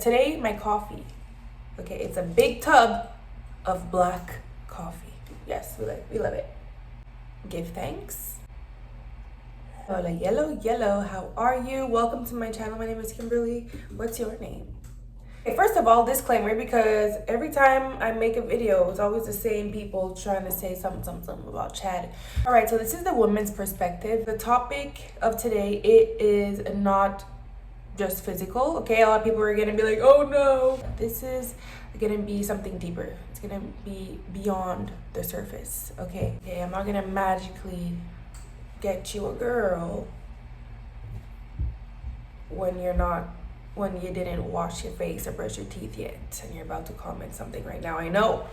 today my coffee, okay, it's a big tub of black coffee. Yes, we love it. Give thanks. Hola, yellow, how are you? Welcome to my channel. My name is Kimberly. What's your name? Okay, first of all, disclaimer, because every time I make a video, it's always the same people trying to say something about Chad. All right, so this is the woman's perspective. The topic of today, it is not just physical, okay? A lot of people are gonna be like, oh no. This is gonna be something deeper. It's gonna be beyond the surface, okay? I'm not gonna magically get you a girl when you didn't wash your face or brush your teeth yet and you're about to comment something right now. I know,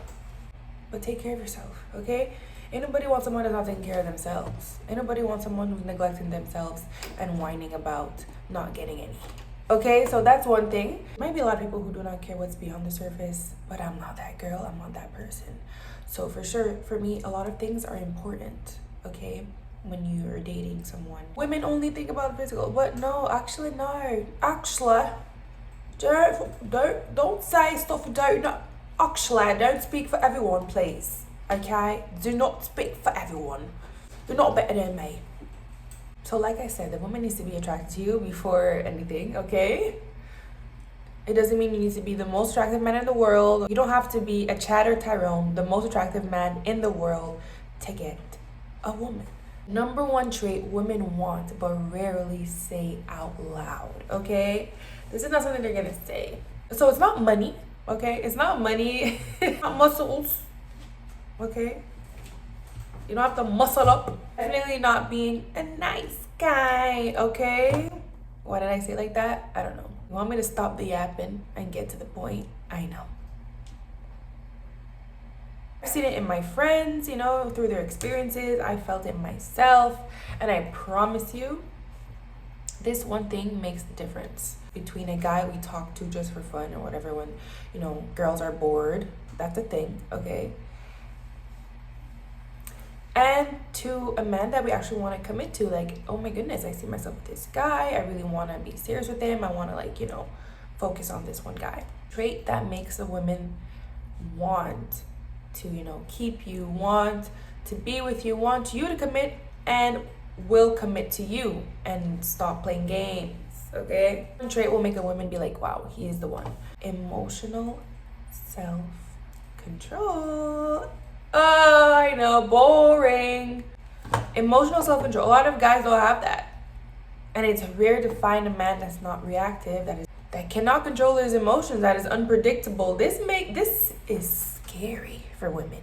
but take care of yourself, okay? Ain't nobody wants someone that's not taking care of themselves. Ain't nobody wants someone who's neglecting themselves and whining about not getting any. Okay, so that's one thing. Might be a lot of people who do not care what's beyond the surface, but I'm not that girl, I'm not that person. So for sure, for me, a lot of things are important, okay? When you're dating someone. Women only think about physical, but no, actually no. Actually, don't say stuff you don't know. Actually, don't speak for everyone, please. Okay? Do not speak for everyone. You're not better than me. So like I said, the woman needs to be attracted to you before anything, okay? It doesn't mean you need to be the most attractive man in the world. You don't have to be a Chad or Tyrone, the most attractive man in the world, to get a woman. Number one trait women want but rarely say out loud, okay? This is not something they're gonna say. So it's not money, okay? It's not money, it's not muscles, okay? You don't have to muscle up. Definitely not being a nice guy, okay? Why did I say it like that? I don't know. You want me to stop the yapping and get to the point? I know. I've seen it in my friends, you know, through their experiences. I felt it myself. And I promise you, this one thing makes the difference between a guy we talk to just for fun or whatever when, you know, girls are bored. That's a thing, okay? And to a man that we actually want to commit to. Like, oh my goodness, I see myself with this guy. I really want to be serious with him. I want to, like, you know, focus on this one guy. Trait that makes a woman want to, you know, keep you, want to be with you, want you to commit, and will commit to you and stop playing games, okay? One trait will make a woman be like, wow, he is the one. Emotional self-control. Oh, I know, boring. Emotional self-control. A lot of guys don't have that. And it's rare to find a man that's not reactive, that cannot control his emotions, that is unpredictable. This is scary for women.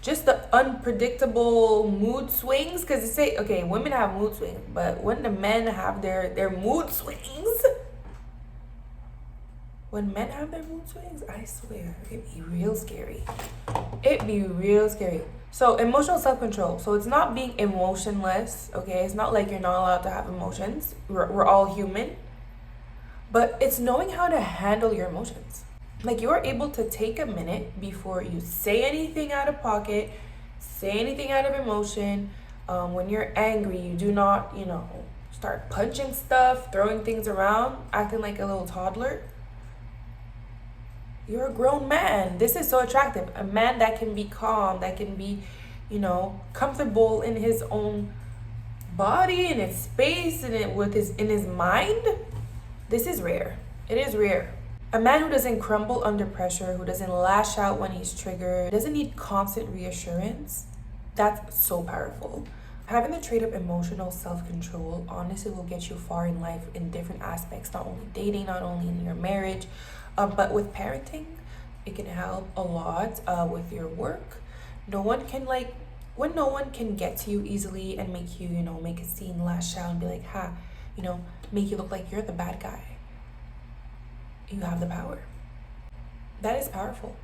Just the unpredictable mood swings, because they say, okay, women have mood swings, but when the men have their mood swings, I swear, it'd be real scary. It'd be real scary. So emotional self-control. So it's not being emotionless, okay? It's not like you're not allowed to have emotions. We're all human. But it's knowing how to handle your emotions. Like, you are able to take a minute before you say anything out of pocket, say anything out of emotion. When you're angry, you do not, you know, start punching stuff, throwing things around, acting like a little toddler. You're a grown man. This is so attractive. A man that can be calm, that can be, you know, comfortable in his own body, in his space, and in his mind. This is rare. It is rare. A man who doesn't crumble under pressure, who doesn't lash out when he's triggered, doesn't need constant reassurance. That's so powerful. Having the trait of emotional self-control honestly will get you far in life in different aspects, not only dating, not only in your marriage, but with parenting. It can help a lot with your work. When no one can get to you easily and make you, you know, make a scene, lash out and be like, you know, make you look like you're the bad guy. You have the power. That is powerful.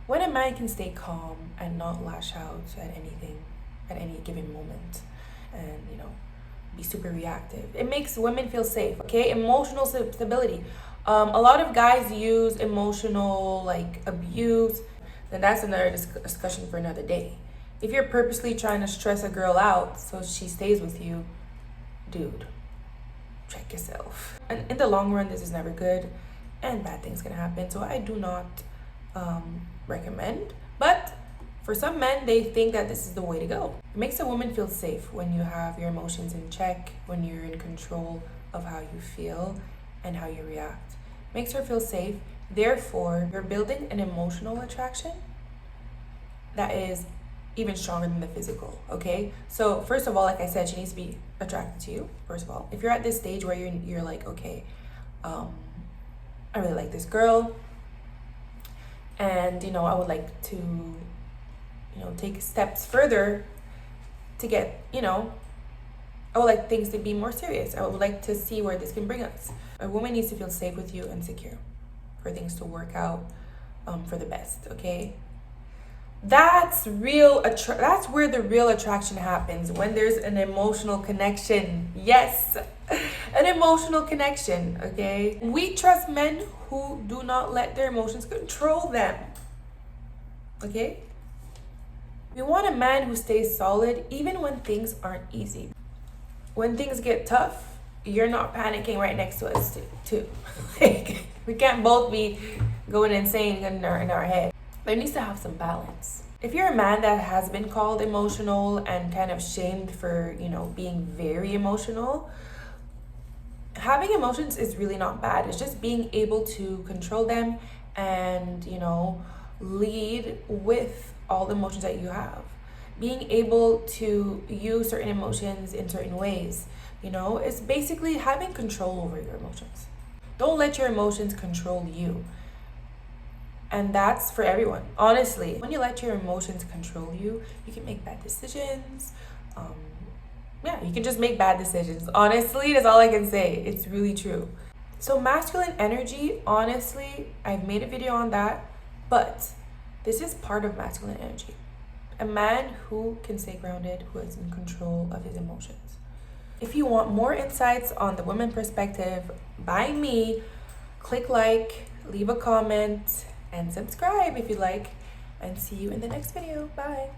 When a man can stay calm and not lash out at anything at any given moment and, you know, be super reactive, it makes women feel safe, okay? Emotional stability. A lot of guys use emotional, like, abuse. Then that's another discussion for another day. If you're purposely trying to stress a girl out so she stays with you, dude, check yourself. And in the long run, this is never good. and bad things can happen. So I do not recommend. But for some men, they think that this is the way to go. It makes a woman feel safe when you have your emotions in check, when you're in control of how you feel and how you react. It makes her feel safe. Therefore, you're building an emotional attraction that is even stronger than the physical, okay? So first of all, like I said, she needs to be attracted to you, first of all. If you're at this stage where you're like, okay, I really like this girl, and I would like to take steps further to get, I would like things to be more serious. I would like to see where this can bring us. A woman needs to feel safe with you and secure for things to work out for the best, okay? That's that's where the real attraction happens, when there's an emotional connection. Yes, an emotional connection, okay? We trust men who do not let their emotions control them, okay? We want a man who stays solid even when things aren't easy. When things get tough, you're not panicking right next to us too. Like, we can't both be going insane in our head. There needs to have some balance. If you're a man that has been called emotional and kind of shamed for, being very emotional, having emotions is really not bad. It's just being able to control them and, lead with all the emotions that you have. Being able to use certain emotions in certain ways, it's basically having control over your emotions. Don't let your emotions control you. And that's for everyone. Honestly, when you let your emotions control you, you can make bad decisions. You can just make bad decisions. Honestly, that's all I can say. It's really true. So masculine energy, honestly, I've made a video on that, but this is part of masculine energy. A man who can stay grounded, who is in control of his emotions. If you want more insights on the women perspective by me, click like, leave a comment, and subscribe if you like, and see you in the next video. Bye.